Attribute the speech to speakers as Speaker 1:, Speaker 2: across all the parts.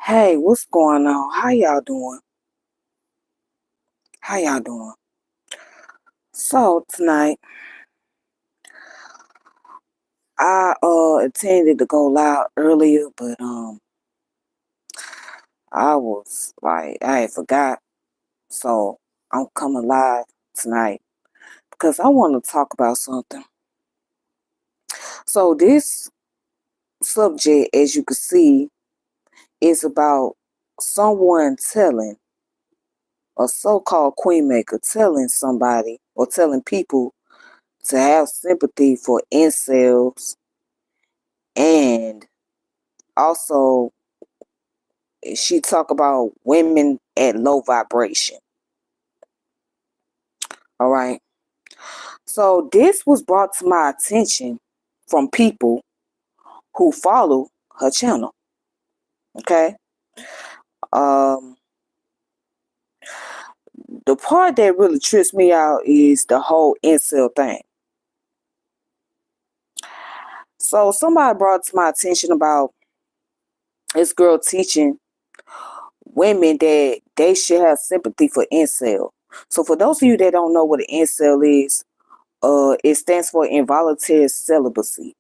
Speaker 1: Hey, what's going on? How y'all doing? How y'all doing? So tonight, I intended to go live earlier, but I was like I had forgot. So I'm coming live tonight because I want to talk about something. So this subject, as you can see, is about someone telling a so-called queen maker telling somebody or telling people to have sympathy for incels, and also she talk about women at low vibration. All right. So this was brought to my attention from people who follow her channel. Okay. Um, the part that really trips me out is the whole incel thing. So somebody brought to my attention about this girl teaching women that they should have sympathy for incel. So for those of you that don't know what an incel is, it stands for involuntary celibacy.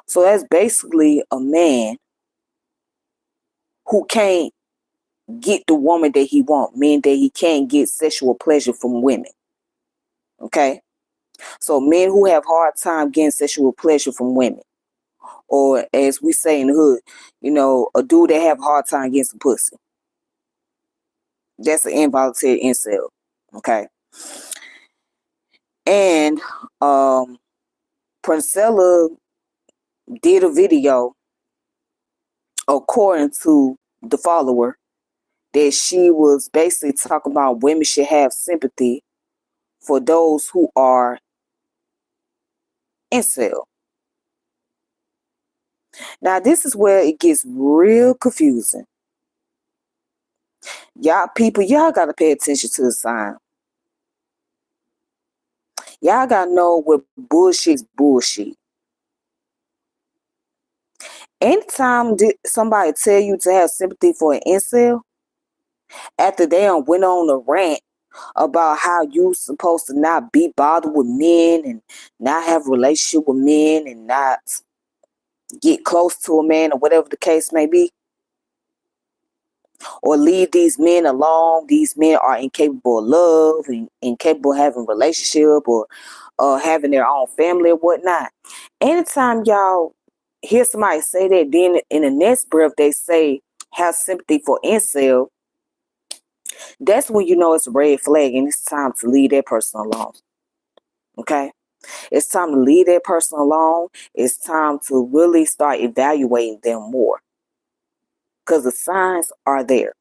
Speaker 1: So that's basically a man who can't get the woman that he want, meaning that he can't get sexual pleasure from women. Okay? So men who have hard time getting sexual pleasure from women. Or as we say in the hood, a dude that have a hard time getting some pussy. That's an involuntary incel. Okay. And Princella did a video according to the follower that she was basically talking about women should have sympathy for those who are incel. Now, this is where it gets real confusing. Y'all people, y'all got to pay attention to the sign. Y'all got to know what bullshit is bullshit. Anytime somebody tell you to have sympathy for an incel, after they went on a rant about how you supposed to not be bothered with men and not have a relationship with men and not get close to a man or whatever the case may be, or leave these men alone. These men are incapable of love and incapable of having a relationship or having their own family or whatnot. Anytime y'all hear somebody say that, then in the next breath they say have sympathy for incel, that's when you know it's a red flag and it's time to leave that person alone. Okay? It's time to leave that person alone. It's time to really start evaluating them more. Because the signs are there.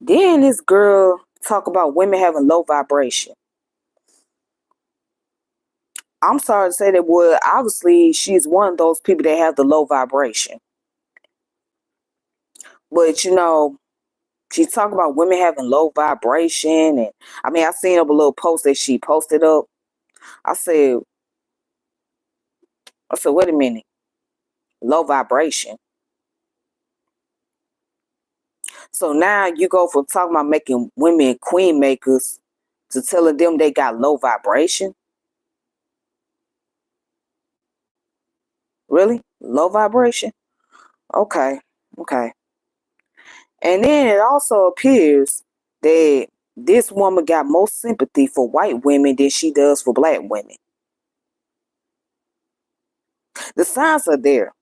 Speaker 1: Then this girl talk about women having low vibration. I'm sorry to say that, well, obviously she's one of those people that have the low vibration. But she's talking about women having low vibration, and I mean I seen up a little post that she posted up. I said, wait a minute, low vibration. So now you go from talking about making women queen makers to telling them they got low vibration? Really? Low vibration? Okay. Okay. And then it also appears that this woman got more sympathy for white women than she does for black women. The signs are there.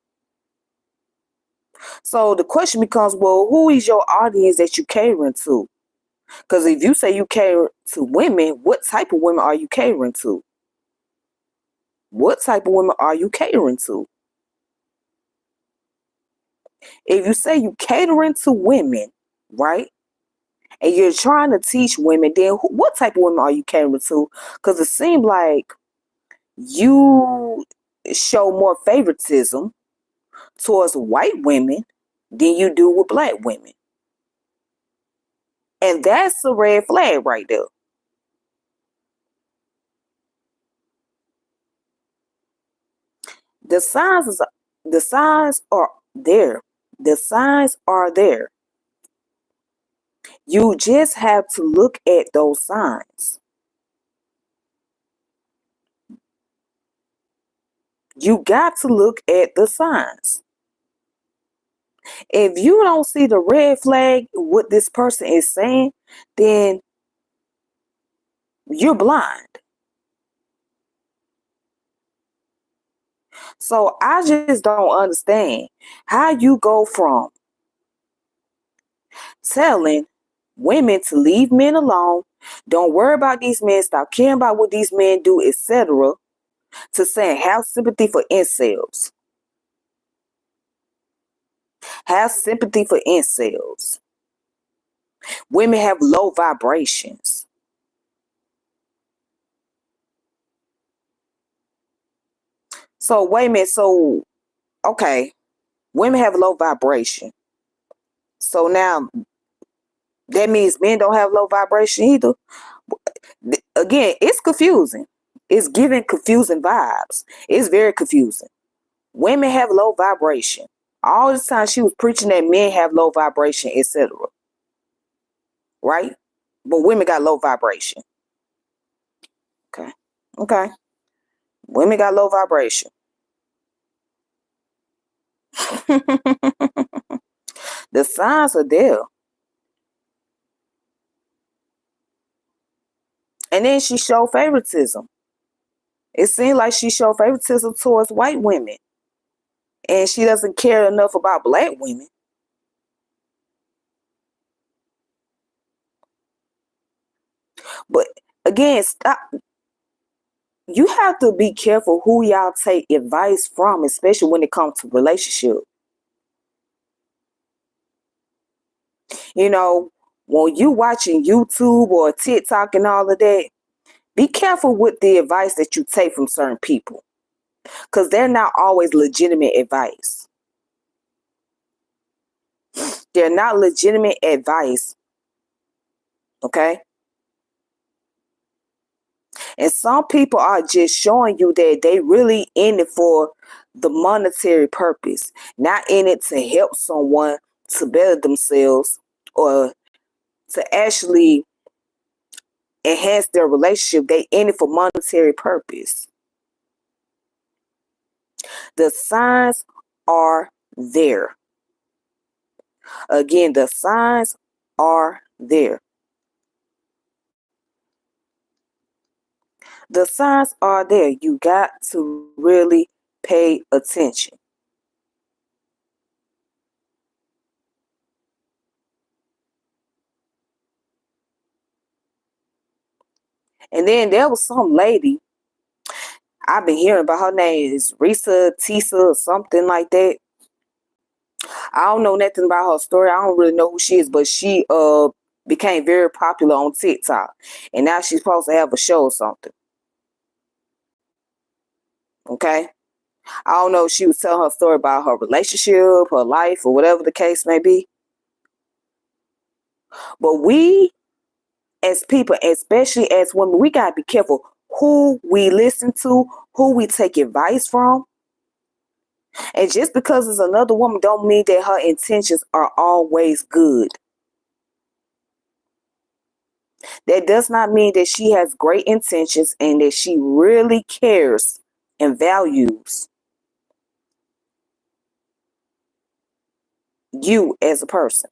Speaker 1: So the question becomes, well, who is your audience that you catering to? Because if you say you cater to women, what type of women are you catering to? What type of women are you catering to? If you say you catering to women, right? And you're trying to teach women, then what type of women are you catering to? Because it seems like you show more favoritism towards white women than you do with black women. And that's a red flag right there. The signs The signs are there. The signs are there. You just have to look at those signs. You got to look at the signs. If you don't see the red flag, what this person is saying, then you're blind. So I just don't understand how you go from telling women to leave men alone, don't worry about these men, stop caring about what these men do, etc., to saying have sympathy for incels. Have sympathy for incels. Women have low vibrations. So wait a minute. So okay, women have low vibration. So now that means men don't have low vibration either. Again, it's confusing. It's giving confusing vibes. It's very confusing. Women have low vibration. All this time she was preaching that men have low vibration, etc. Right? But women got low vibration. Okay. Okay. Women got low vibration. The signs are there. And then she showed favoritism. It seemed like she showed favoritism towards white women. And she doesn't care enough about black women. But again, stop. You have to be careful who y'all take advice from, especially when it comes to relationship. You know, when you watching YouTube or TikTok and all of that, be careful with the advice that you take from certain people, because they're not always legitimate advice. They're not legitimate advice. Okay? And some people are just showing you that they really in it for the monetary purpose, not in it to help someone to better themselves or to actually enhance their relationship. They in it for monetary purpose. The signs are there. Again, the signs are there. The signs are there. You got to really pay attention. And then there was some lady, I've been hearing about, her name is Risa Tisa or something like that. I don't know nothing about her story. I don't really know who she is, but she became very popular on TikTok. And now she's supposed to have a show or something. Okay? I don't know if she was telling her story about her relationship, her life, or whatever the case may be. But we as people, especially as women, we gotta be careful who we listen to, who we take advice from. And just because it's another woman don't mean that her intentions are always good. That does not mean that she has great intentions and that she really cares and values you as a person.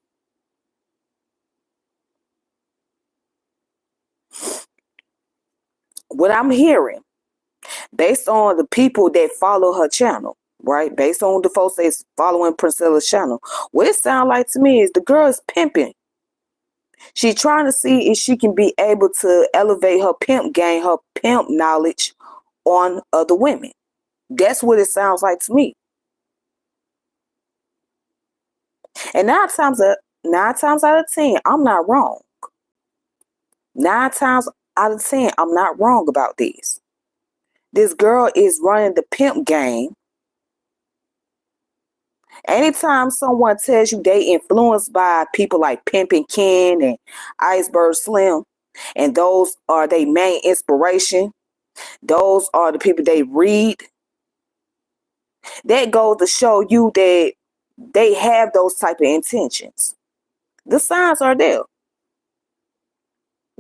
Speaker 1: What I'm hearing, based on the people that follow her channel, right? Based on the folks that's following Priscilla's channel, what it sounds like to me is the girl is pimping. She's trying to see if she can be able to elevate her pimp game, her pimp knowledge on other women. That's what it sounds like to me. And nine times out of 10, I'm not wrong. 9 times out of 10, I'm not wrong about this. This girl is running the pimp game. Anytime someone tells you they influenced by people like Pimpin' Ken and Iceberg Slim, and those are their main inspiration, those are the people they read, That goes to show you that they have those type of intentions. The signs are there.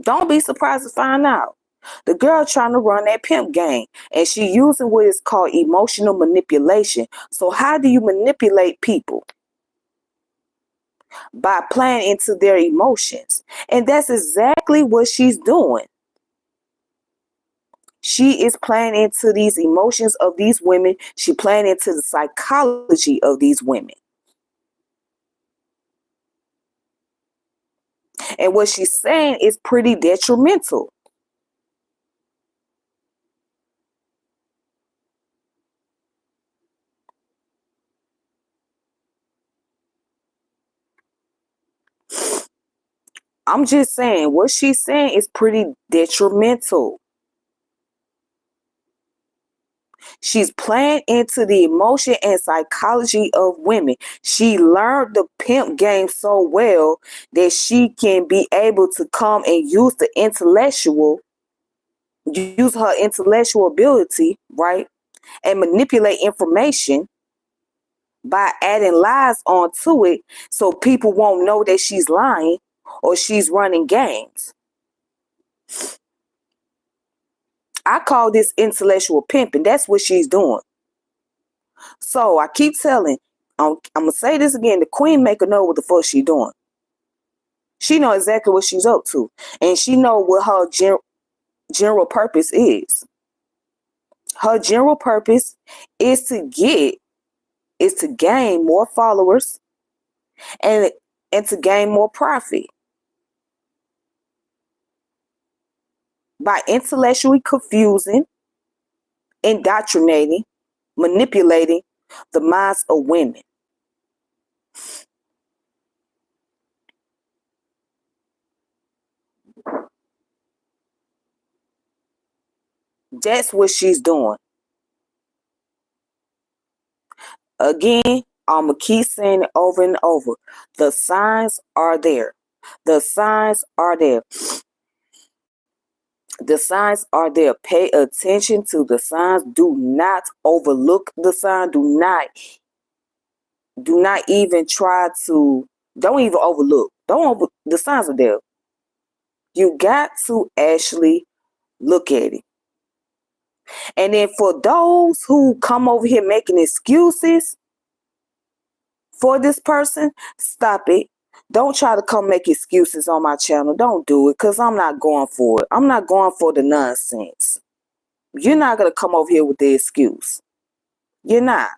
Speaker 1: Don't be surprised to find out. The girl trying to run that pimp game, and she using what is called emotional manipulation. So how do you manipulate people? By playing into their emotions. And that's exactly what she's doing. She is playing into these emotions of these women. She playing into the psychology of these women. And what she's saying is pretty detrimental. I'm just saying what she's saying is pretty detrimental. She's playing into the emotion and psychology of women. She learned the pimp game so well that she can be able to come and use her intellectual ability, right? And manipulate information by adding lies onto it so people won't know that she's lying or she's running games. I call this intellectual pimping. That's what she's doing. So I keep telling, I'm gonna say this again, the queen maker know what the fuck she doing. She know exactly what she's up to. And she know what her general purpose is. Her general purpose is to gain more followers and to gain more profit by intellectually confusing, indoctrinating, manipulating the minds of women. That's what she's doing. Again, I'm going to keep saying it over and over. The signs are there. The signs are there. The signs are there. Pay attention to the signs. Do not overlook the sign. Do not even try to, don't even overlook. The signs are there. You got to actually look at it. And then for those who come over here making excuses for this person, stop it. Don't try to come make excuses on my channel. Don't do it, because I'm not going for it. I'm not going for the nonsense. You're not going to come over here with the excuse. You're not.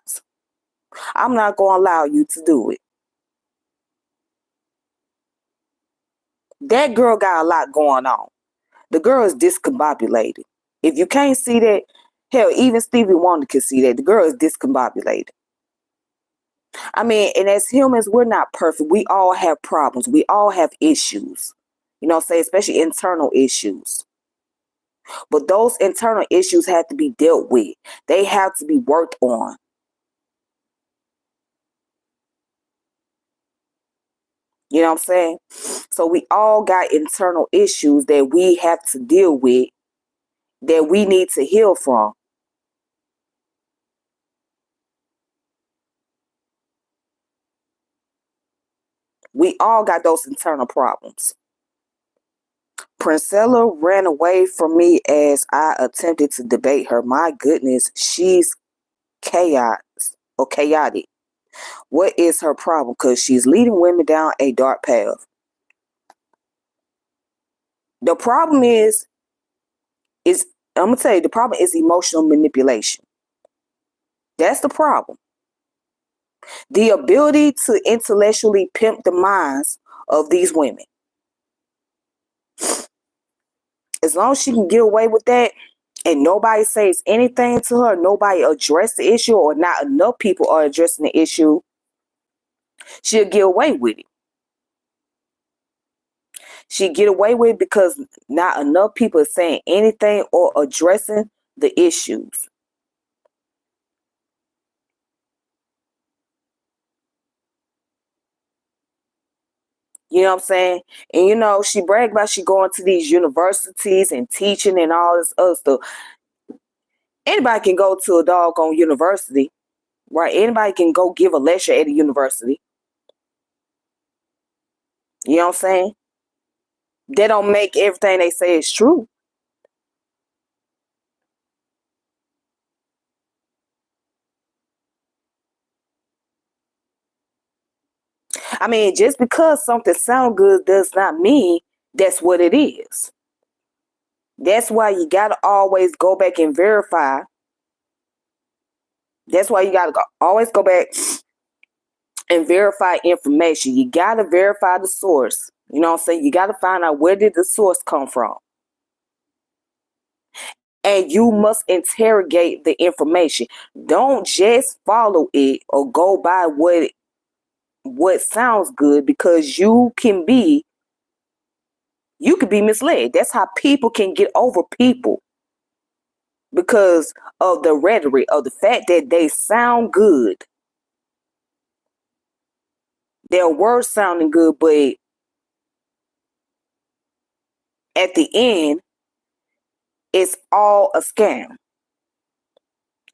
Speaker 1: I'm not going to allow you to do it. That girl got a lot going on. The girl is discombobulated. If you can't see that, hell, even Stevie Wonder can see that. The girl is discombobulated. I mean, and as humans, we're not perfect. We all have problems. We all have issues. You know what I'm saying? Especially internal issues. But those internal issues have to be dealt with. They have to be worked on. You know what I'm saying? So we all got internal issues that we have to deal with, that we need to heal from. We all got those internal problems. Princella ran away from me as I attempted to debate her. My goodness, she's chaotic. What is her problem? Because she's leading women down a dark path. The problem is I'm going to tell you, the problem is emotional manipulation. That's the problem. The ability to intellectually pimp the minds of these women. As long as she can get away with that and nobody says anything to her, nobody address the issue, or not enough people are addressing the issue, she'll get away with it. She'll get away with it because not enough people are saying anything or addressing the issues. You know what I'm saying? And you know, she bragged about she going to these universities and teaching and all this other stuff. Anybody can go to a doggone university. right? Anybody can go give a lecture at a university. You know what I'm saying? They don't make everything they say is true. I mean, just because something sounds good does not mean that's what it is. That's why you gotta always go back and verify. That's why you gotta always go back and verify information. You gotta verify the source. You know what I'm saying? You gotta find out, where did the source come from? And you must interrogate the information. Don't just follow it or go by what sounds good, because you could be misled. That's how people can get over people, because of the rhetoric, of the fact that they sound good. Their words sounding good, but at the end, it's all a scam.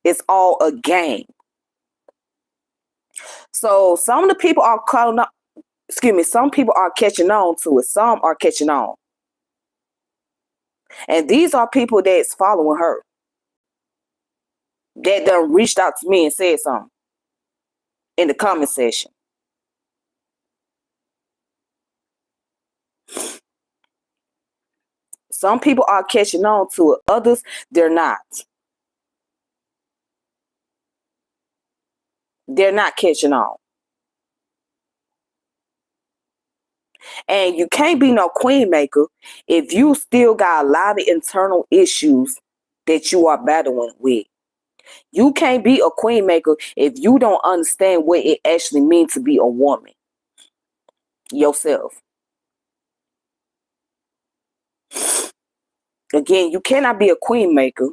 Speaker 1: It's all a game. So some of the people are calling up, excuse me, some people are catching on to it. Some are catching on. And these are people that's following her, that done reached out to me and said something in the comment section. Some people are catching on to it. Others, they're not. They're not catching on. And you can't be no queen maker if you still got a lot of internal issues that you are battling with. You can't be a queen maker if you don't understand what it actually means to be a woman yourself. Again, you cannot be a queen maker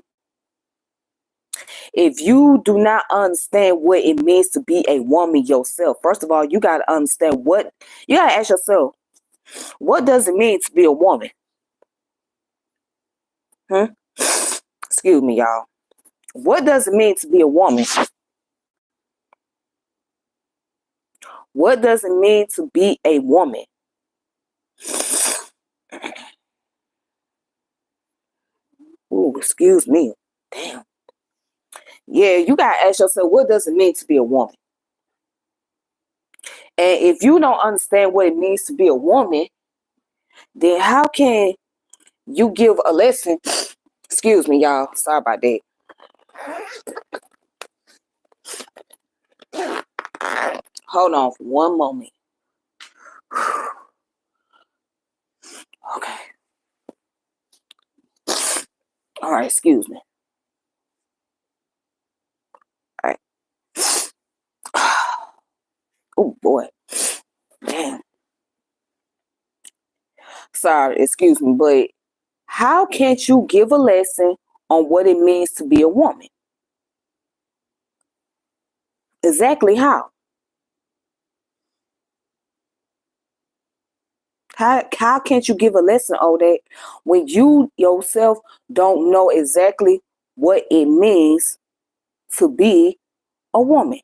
Speaker 1: if you do not understand what it means to be a woman yourself. First of all, you got to understand you got to ask yourself, what does it mean to be a woman? Excuse me, y'all. What does it mean to be a woman? What does it mean to be a woman? Ooh, excuse me. Damn. Yeah, you gotta ask yourself, what does it mean to be a woman? And if you don't understand what it means to be a woman, then how can you give a lesson? Excuse me, y'all. Sorry about that. Hold on for one moment. Okay. All right, excuse me. All right. Oh boy. Man. Sorry, excuse me, but how can't you give a lesson on what it means to be a woman? Exactly how? How can't you give a lesson on that when you yourself don't know exactly what it means to be a woman?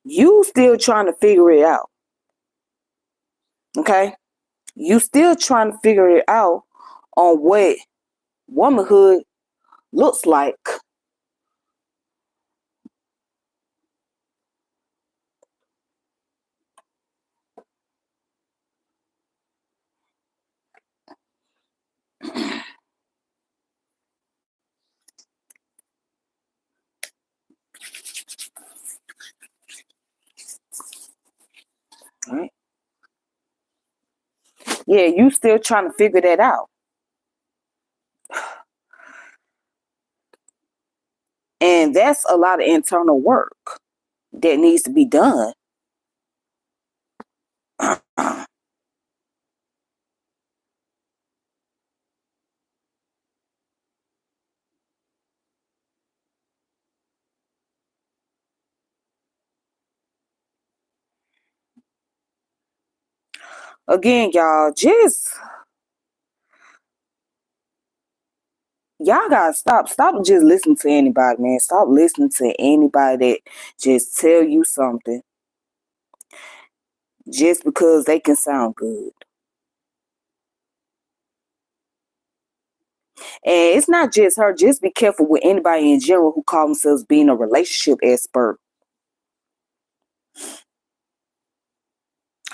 Speaker 1: You still trying to figure it out. Okay? You still trying to figure it out on what womanhood looks like. Right? Yeah, you still trying to figure that out. And that's a lot of internal work that needs to be done. Again, y'all, just y'all gotta stop just listening to anybody, man. Stop listening to anybody that just tell you something just because they can sound good. And it's not just her. Just be careful with anybody in general who call themselves being a relationship expert.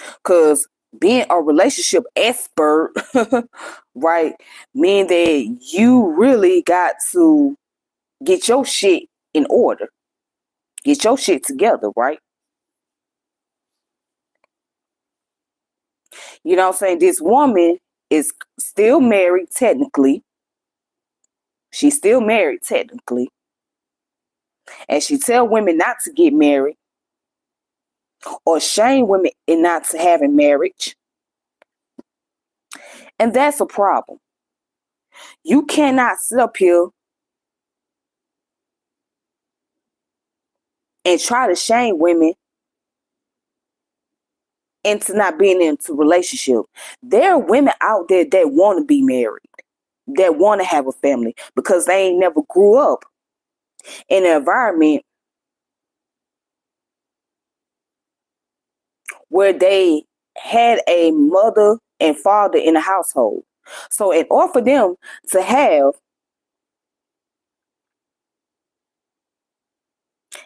Speaker 1: Because being a relationship expert, right, mean that you really got to get your shit in order. Get your shit together, right? You know what I'm saying? This woman is still married technically. She's still married technically. And she tell women not to get married or shame women in not to having marriage. And that's a problem. You cannot sit up here and try to shame women into not being into relationship. There are women out there that want to be married, that want to have a family because they ain't never grew up in an environment where they had a mother and father in the household. So in order for them to have,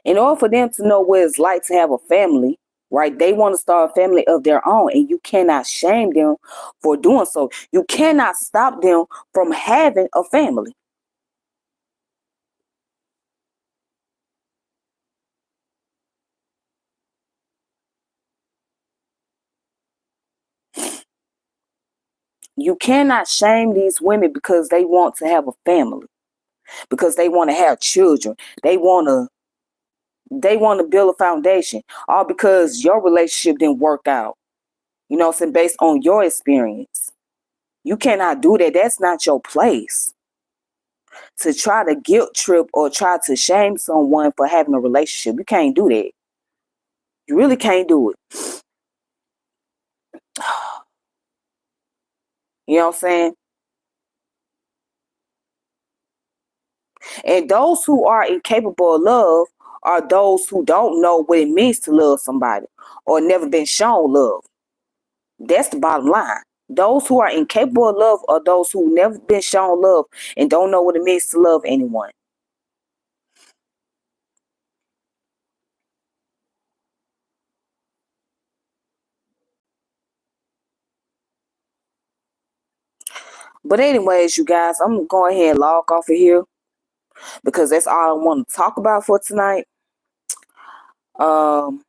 Speaker 1: in order for them to know what it's like to have a family, right? They want to start a family of their own, and you cannot shame them for doing so. You cannot stop them from having a family. You cannot shame these women because they want to have a family, because they want to have children. They want to build a foundation, all because your relationship didn't work out. You know what I'm saying? Based on your experience. You cannot do that. That's not your place. To try to guilt trip or try to shame someone for having a relationship. You can't do that. You really can't do it. You know what I'm saying? And those who are incapable of love are those who don't know what it means to love somebody or never been shown love. That's the bottom line. Those who are incapable of love are those who never been shown love and don't know what it means to love anyone. But anyways, you guys, I'm gonna go ahead and log off of here because that's all I want to talk about for tonight. Um,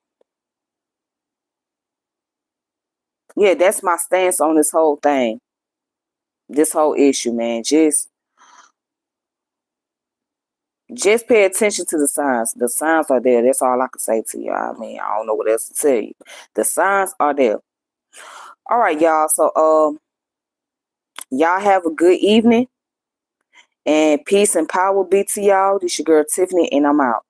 Speaker 1: yeah, that's my stance on this whole thing, this whole issue, man. Just pay attention to the signs. The signs are there. That's all I can say to you. I mean, I don't know what else to tell you. The signs are there. All right, y'all. So, y'all have a good evening and peace and power be to y'all. This your girl Tiffany, and I'm out.